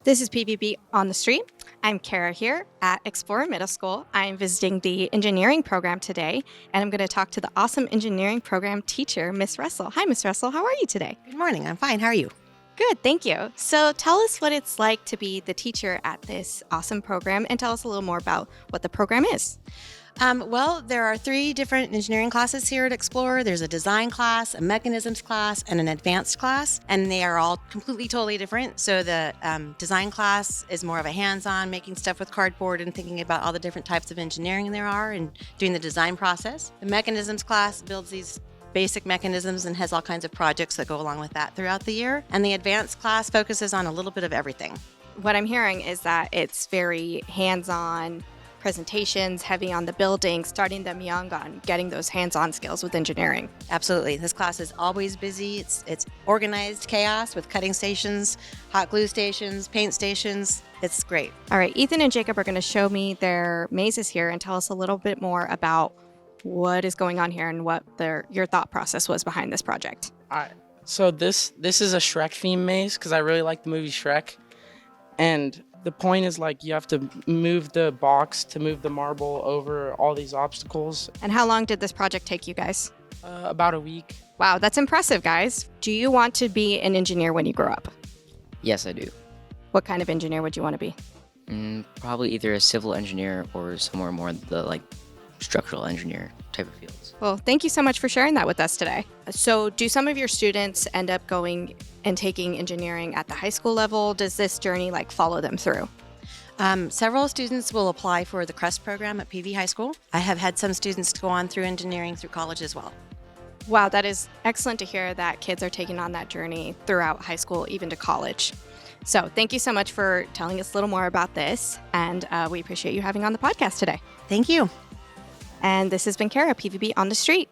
This is PVB on the Street. I'm Kara here at Explorer Middle School. I'm visiting the engineering program today, and I'm going to talk to the awesome engineering program teacher, Miss Russell. Hi, Miss Russell. How are you today? Good morning. I'm fine. How are you? Good, thank you. So tell us what it's like to be the teacher at this awesome program, and tell us a little more about what the program is. Well, there are 3 different engineering classes here at Explorer. There's a design class, a mechanisms class, and an advanced class, and they are all completely, totally different. So the design class is more of a hands-on, making stuff with cardboard and thinking about all the different types of engineering there are and doing the design process. The mechanisms class builds these basic mechanisms and has all kinds of projects that go along with that throughout the year. And the advanced class focuses on a little bit of everything. What I'm hearing is that it's very hands-on presentations, heavy on the building, starting them young on getting those hands-on skills with engineering. Absolutely. This class is always busy. It's organized chaos with cutting stations, hot glue stations, paint stations. It's great. All right, Ethan and Jacob are going to show me their mazes here and tell us a little bit more about what is going on here and what your thought process was behind this project. All right. So this is a Shrek theme maze because I really like the movie Shrek. And the point is you have to move the box to move the marble over all these obstacles. And how long did this project take you guys? About a week. Wow, that's impressive, guys. Do you want to be an engineer when you grow up? Yes, I do. What kind of engineer would you want to be? Probably either a civil engineer or somewhere more the structural engineer type of fields. Well, thank you so much for sharing that with us today. So do some of your students end up going and taking engineering at the high school level? Does this journey follow them through? Several students will apply for the CREST program at PV High School. I have had some students go on through engineering through college as well. Wow, that is excellent to hear that kids are taking on that journey throughout high school, even to college. So thank you so much for telling us a little more about this, and we appreciate you having on the podcast today. Thank you. And this has been Kara, PVB on the Street.